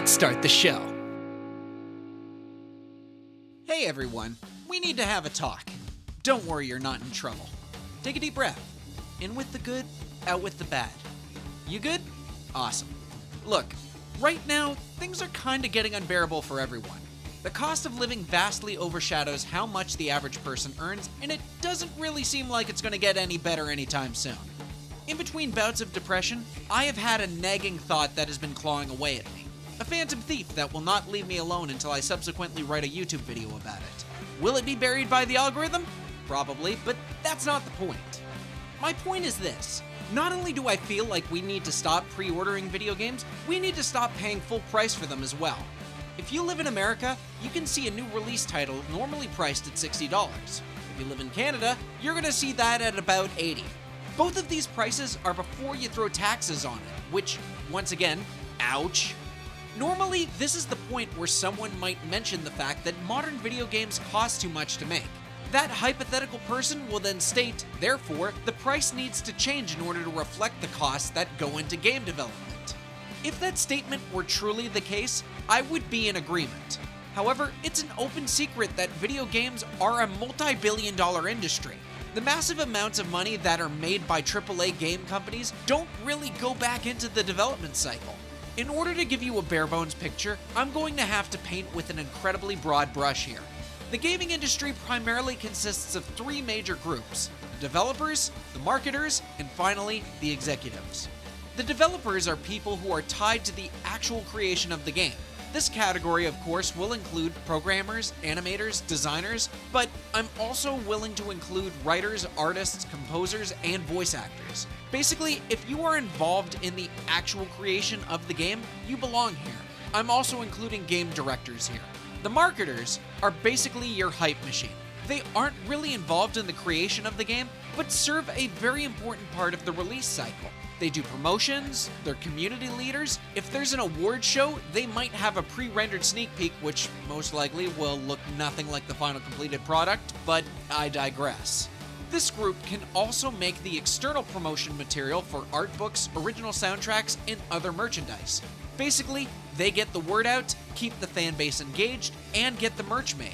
let's start the show. Hey everyone, we need to have a talk. Don't worry, you're not in trouble. Take a deep breath. In with the good, out with the bad. You good? Awesome. Look, right now, things are kinda getting unbearable for everyone. The cost of living vastly overshadows how much the average person earns, and it doesn't really seem like it's gonna get any better anytime soon. In between bouts of depression, I have had a nagging thought that has been clawing away at me. A phantom thief that will not leave me alone until I subsequently write a YouTube video about it. Will it be buried by the algorithm? Probably, but that's not the point. My point is this. Not only do I feel like we need to stop pre-ordering video games, we need to stop paying full price for them as well. If you live in America, you can see a new release title normally priced at $60. If you live in Canada, you're gonna see that at about $80. Both of these prices are before you throw taxes on it, which, once again, ouch. Normally, this is the point where someone might mention the fact that modern video games cost too much to make. That hypothetical person will then state, therefore, the price needs to change in order to reflect the costs that go into game development. If that statement were truly the case, I would be in agreement. However, it's an open secret that video games are a multi-billion-dollar industry. The massive amounts of money that are made by AAA game companies don't really go back into the development cycle. In order to give you a bare-bones picture, I'm going to have to paint with an incredibly broad brush here. The gaming industry primarily consists of three major groups: the developers, the marketers, and finally, the executives. The developers are people who are tied to the actual creation of the game. This category, of course, will include programmers, animators, designers, but I'm also willing to include writers, artists, composers, and voice actors. Basically, if you are involved in the actual creation of the game, you belong here. I'm also including game directors here. The marketers are basically your hype machine. They aren't really involved in the creation of the game, but serve a very important part of the release cycle. They do promotions, they're community leaders. If there's an award show, they might have a pre-rendered sneak peek, which most likely will look nothing like the final completed product, but I digress. This group can also make the external promotion material for art books, original soundtracks, and other merchandise. Basically, they get the word out, keep the fan base engaged, and get the merch made.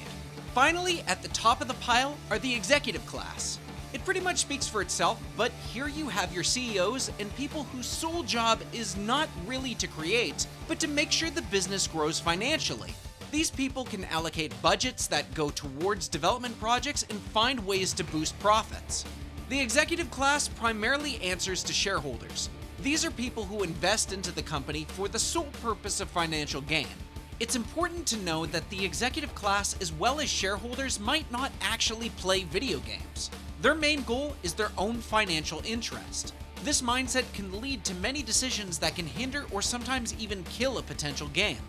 Finally, at the top of the pile are the executive class. It pretty much speaks for itself, but here you have your CEOs and people whose sole job is not really to create, but to make sure the business grows financially. These people can allocate budgets that go towards development projects and find ways to boost profits. The executive class primarily answers to shareholders. These are people who invest into the company for the sole purpose of financial gain. It's important to know that the executive class, as well as shareholders, might not actually play video games. Their main goal is their own financial interest. This mindset can lead to many decisions that can hinder or sometimes even kill a potential game.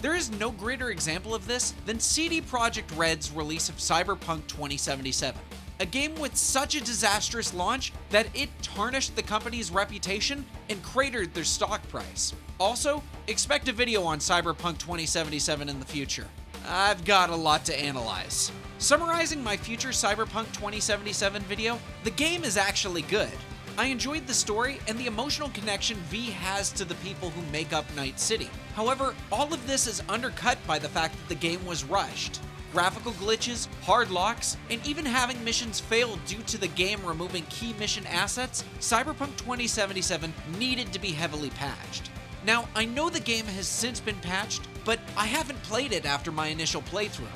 There is no greater example of this than CD Projekt Red's release of Cyberpunk 2077, a game with such a disastrous launch that it tarnished the company's reputation and cratered their stock price. Also, expect a video on Cyberpunk 2077 in the future. I've got a lot to analyze. Summarizing my future Cyberpunk 2077 video, the game is actually good. I enjoyed the story and the emotional connection V has to the people who make up Night City. However, all of this is undercut by the fact that the game was rushed. Graphical glitches, hard locks, and even having missions fail due to the game removing key mission assets, Cyberpunk 2077 needed to be heavily patched. Now, I know the game has since been patched, but I haven't played it after my initial playthrough.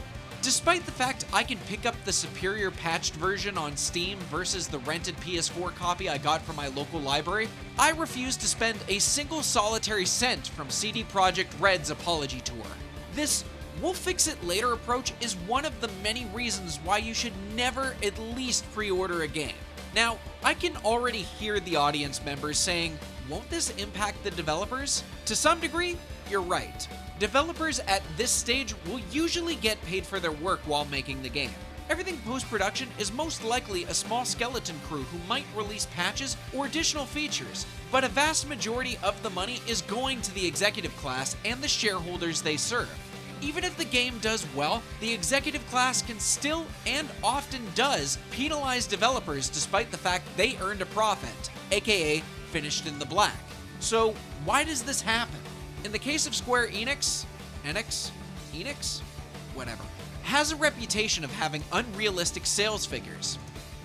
Despite the fact I can pick up the superior patched version on Steam versus the rented PS4 copy I got from my local library, I refuse to spend a single solitary cent from CD Projekt Red's apology tour. This "we'll fix it later" approach is one of the many reasons why you should never at least pre-order a game. Now, I can already hear the audience members saying, won't this impact the developers? To some degree, you're right. Developers at this stage will usually get paid for their work while making the game. Everything post-production is most likely a small skeleton crew who might release patches or additional features, but a vast majority of the money is going to the executive class and the shareholders they serve. Even if the game does well, the executive class can still, and often does, penalize developers despite the fact they earned a profit, aka finished in the black. So why does this happen? In the case of Square Enix, whatever, has a reputation of having unrealistic sales figures.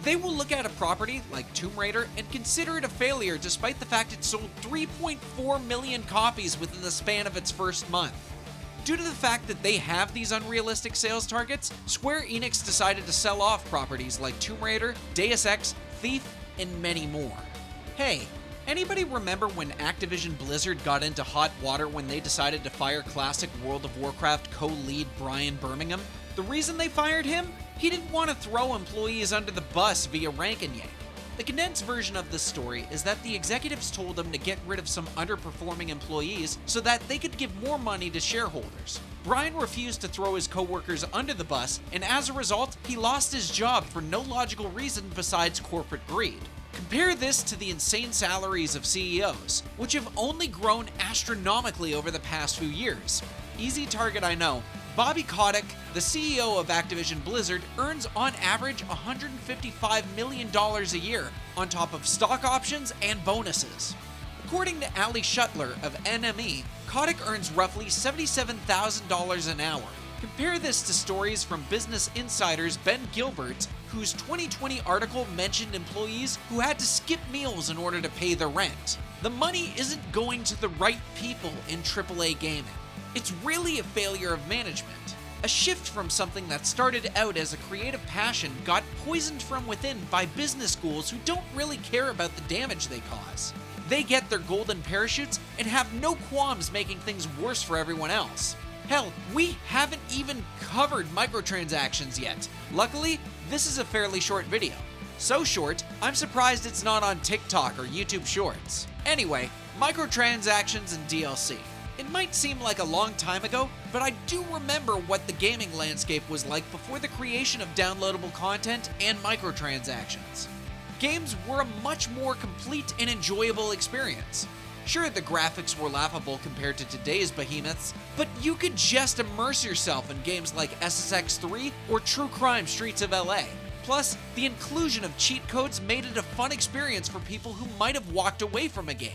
They will look at a property like Tomb Raider and consider it a failure despite the fact it sold 3.4 million copies within the span of its first month. Due to the fact that they have these unrealistic sales targets, Square Enix decided to sell off properties like Tomb Raider, Deus Ex, Thief, and many more. Hey, anybody remember when Activision Blizzard got into hot water when they decided to fire classic World of Warcraft co-lead Brian Birmingham? The reason they fired him? He didn't want to throw employees under the bus via rank and yank. The condensed version of this story is that the executives told him to get rid of some underperforming employees so that they could give more money to shareholders. Brian refused to throw his coworkers under the bus, and as a result, he lost his job for no logical reason besides corporate greed. Compare this to the insane salaries of CEOs, which have only grown astronomically over the past few years. Easy target, I know. Bobby Kotick, the CEO of Activision Blizzard, earns on average $155 million a year, on top of stock options and bonuses. According to Ali Shutler of NME, Kotick earns roughly $77,000 an hour. Compare this to stories from Business Insider's Ben Gilbert, whose 2020 article mentioned employees who had to skip meals in order to pay their rent. The money isn't going to the right people in AAA gaming. It's really a failure of management. A shift from something that started out as a creative passion got poisoned from within by business schools who don't really care about the damage they cause. They get their golden parachutes and have no qualms making things worse for everyone else. Hell, we haven't even covered microtransactions yet. Luckily, this is a fairly short video. So short, I'm surprised it's not on TikTok or YouTube Shorts. Anyway, microtransactions and DLC. It might seem like a long time ago, but I do remember what the gaming landscape was like before the creation of downloadable content and microtransactions. Games were a much more complete and enjoyable experience. Sure, the graphics were laughable compared to today's behemoths, but you could just immerse yourself in games like SSX3 or True Crime Streets of LA. Plus, the inclusion of cheat codes made it a fun experience for people who might have walked away from a game.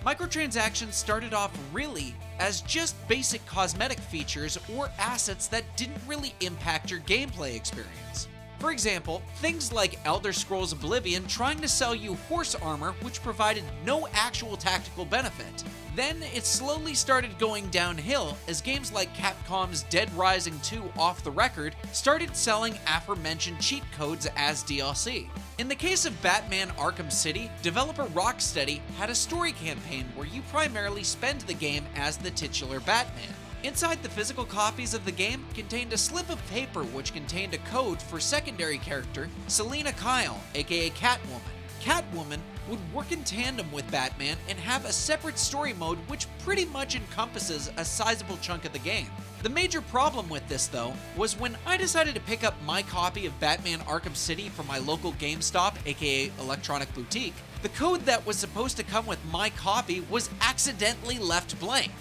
Microtransactions started off really as just basic cosmetic features or assets that didn't really impact your gameplay experience. For example, things like Elder Scrolls Oblivion trying to sell you horse armor which provided no actual tactical benefit. Then it slowly started going downhill as games like Capcom's Dead Rising 2 Off the Record started selling aforementioned cheat codes as DLC. In the case of Batman Arkham City, developer Rocksteady had a story campaign where you primarily spend the game as the titular Batman. Inside the physical copies of the game contained a slip of paper which contained a code for secondary character Selina Kyle, aka Catwoman. Catwoman would work in tandem with Batman and have a separate story mode which pretty much encompasses a sizable chunk of the game. The major problem with this, though, was when I decided to pick up my copy of Batman Arkham City from my local GameStop, aka Electronic Boutique, the code that was supposed to come with my copy was accidentally left blank.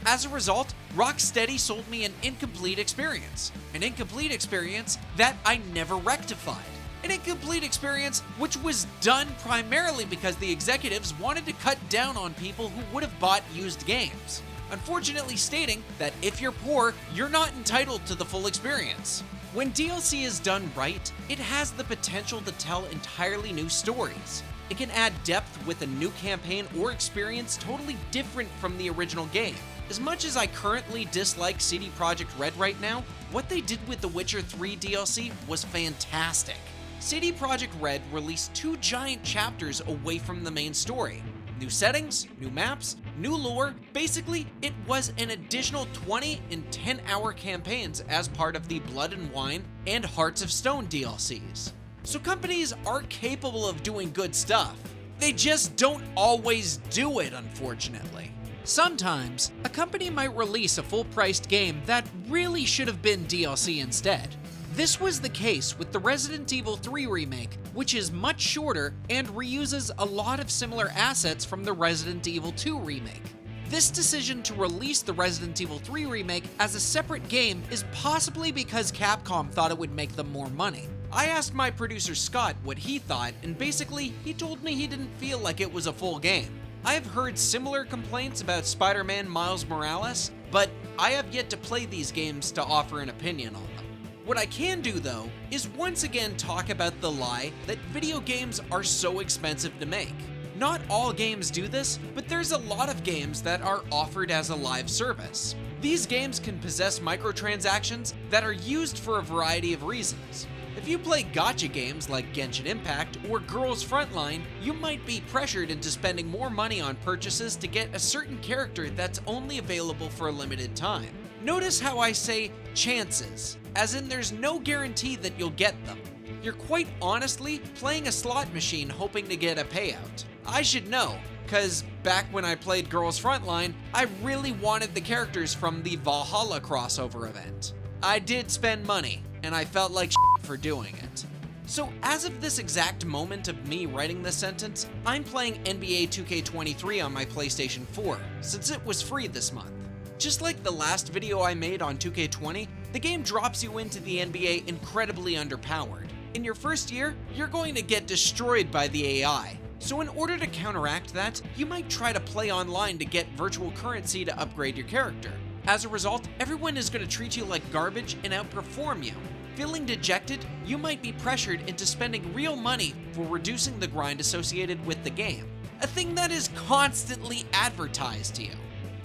As a result, Rocksteady sold me an incomplete experience. An incomplete experience that I never rectified. An incomplete experience which was done primarily because the executives wanted to cut down on people who would have bought used games, unfortunately stating that if you're poor, you're not entitled to the full experience. When DLC is done right, it has the potential to tell entirely new stories. It can add depth with a new campaign or experience totally different from the original game. As much as I currently dislike CD Projekt Red right now, what they did with The Witcher 3 DLC was fantastic. CD Projekt Red released 2 giant chapters away from the main story. New settings, new maps, new lore. Basically, it was an additional 20 and 10-hour campaigns as part of the Blood and Wine and Hearts of Stone DLCs. So companies are capable of doing good stuff. They just don't always do it, unfortunately. Sometimes, a company might release a full-priced game that really should have been DLC instead. This was the case with the Resident Evil 3 remake, which is much shorter and reuses a lot of similar assets from the Resident Evil 2 remake. This decision to release the Resident Evil 3 remake as a separate game is possibly because Capcom thought it would make them more money. I asked my producer Scott what he thought, and basically, he told me he didn't feel like it was a full game. I've heard similar complaints about Spider-Man Miles Morales, but I have yet to play these games to offer an opinion on them. What I can do though, is once again talk about the lie that video games are so expensive to make. Not all games do this, but there's a lot of games that are offered as a live service. These games can possess microtransactions that are used for a variety of reasons. If you play gacha games like Genshin Impact or Girls Frontline, you might be pressured into spending more money on purchases to get a certain character that's only available for a limited time. Notice how I say chances, as in there's no guarantee that you'll get them. You're quite honestly playing a slot machine hoping to get a payout. I should know, cause back when I played Girls Frontline, I really wanted the characters from the Valhalla crossover event. I did spend money, and I felt like shit for doing it. So as of this exact moment of me writing this sentence, I'm playing NBA 2K23 on my PlayStation 4, since it was free this month. Just like the last video I made on 2K20, the game drops you into the NBA incredibly underpowered. In your first year, you're going to get destroyed by the AI. So in order to counteract that, you might try to play online to get virtual currency to upgrade your character. As a result, everyone is going to treat you like garbage and outperform you. Feeling dejected, you might be pressured into spending real money for reducing the grind associated with the game, a thing that is constantly advertised to you.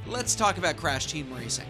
Let's talk about Crash Team Racing.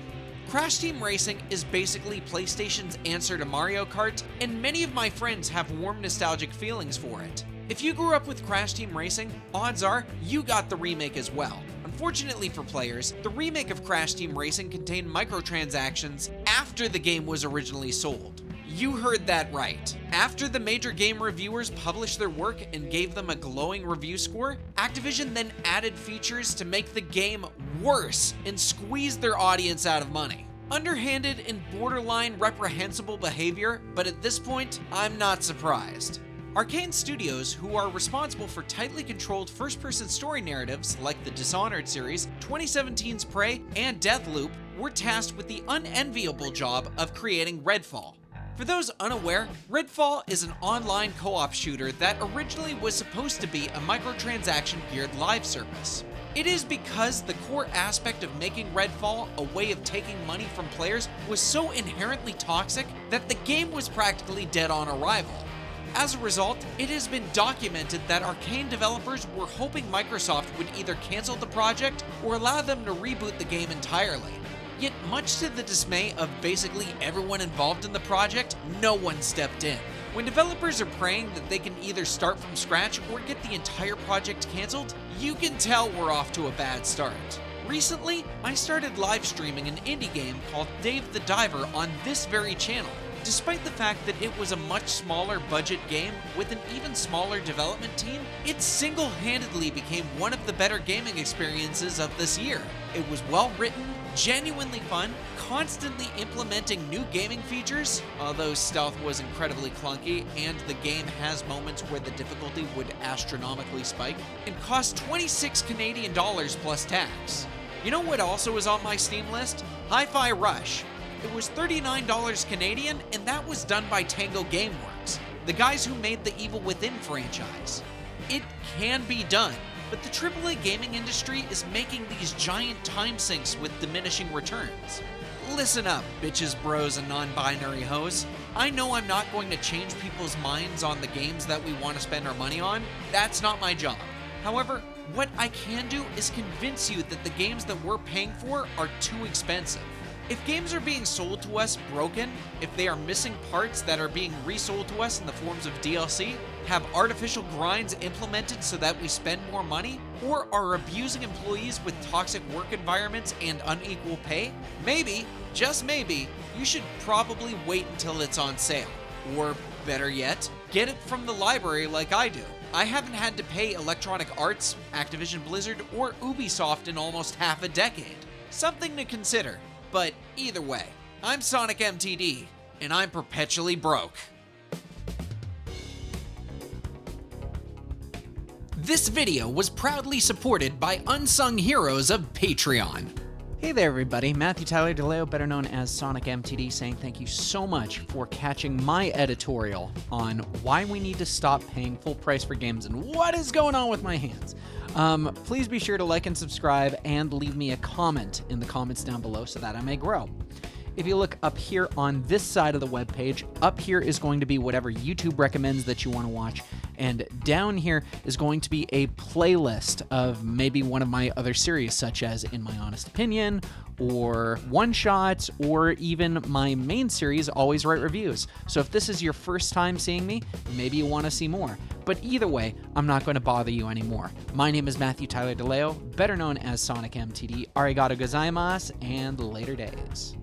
Crash Team Racing is basically PlayStation's answer to Mario Kart, and many of my friends have warm nostalgic feelings for it. If you grew up with Crash Team Racing, odds are you got the remake as well. Unfortunately for players, the remake of Crash Team Racing contained microtransactions after the game was originally sold. You heard that right. After the major game reviewers published their work and gave them a glowing review score, Activision then added features to make the game worse and squeeze their audience out of money. Underhanded and borderline reprehensible behavior, but at this point, I'm not surprised. Arkane Studios, who are responsible for tightly controlled first-person story narratives like the Dishonored series, 2017's Prey, and Deathloop, were tasked with the unenviable job of creating Redfall. For those unaware, Redfall is an online co-op shooter that originally was supposed to be a microtransaction-geared live service. It is because the core aspect of making Redfall a way of taking money from players was so inherently toxic that the game was practically dead on arrival. As a result, it has been documented that Arkane developers were hoping Microsoft would either cancel the project or allow them to reboot the game entirely. Yet much to the dismay of basically everyone involved in the project, no one stepped in. When developers are praying that they can either start from scratch or get the entire project canceled, you can tell we're off to a bad start. Recently, I started live streaming an indie game called Dave the Diver on this very channel. Despite the fact that it was a much smaller budget game with an even smaller development team, it single-handedly became one of the better gaming experiences of this year. It was well written, genuinely fun, constantly implementing new gaming features, although stealth was incredibly clunky and the game has moments where the difficulty would astronomically spike, and cost 26 Canadian dollars plus tax. You know what also is on my Steam list? Hi-Fi Rush. It was $39 Canadian, and that was done by Tango Gameworks, the guys who made the Evil Within franchise. It can be done, but the AAA gaming industry is making these giant time sinks with diminishing returns. Listen up, bitches, bros, and non-binary hoes. I know I'm not going to change people's minds on the games that we want to spend our money on. That's not my job. However, what I can do is convince you that the games that we're paying for are too expensive. If games are being sold to us broken, if they are missing parts that are being resold to us in the forms of DLC, have artificial grinds implemented so that we spend more money, or are abusing employees with toxic work environments and unequal pay, maybe, just maybe, you should probably wait until it's on sale. Or better yet, get it from the library like I do. I haven't had to pay Electronic Arts, Activision Blizzard, or Ubisoft in almost half a decade. Something to consider. But either way, I'm Sonic MTD, and I'm perpetually broke. This video was proudly supported by Unsung Heroes of Patreon. Hey there everybody, Matthew Tyler DeLeo, better known as Sonic MTD, saying thank you so much for catching my editorial on why we need to stop paying full price for games and what is going on with my hands. Please be sure to like and subscribe and leave me a comment in the comments down below so that I may grow. If you look up here on this side of the webpage, up here is going to be whatever YouTube recommends that you want to watch, and down here is going to be a playlist of maybe one of my other series, such as In My Honest Opinion, or one-shots, or even my main series, Always Write Reviews. So if this is your first time seeing me, maybe you want to see more. But either way, I'm not going to bother you anymore. My name is Matthew Tyler DeLeo, better known as Sonic MTD. Arigato gozaimasu, and later days.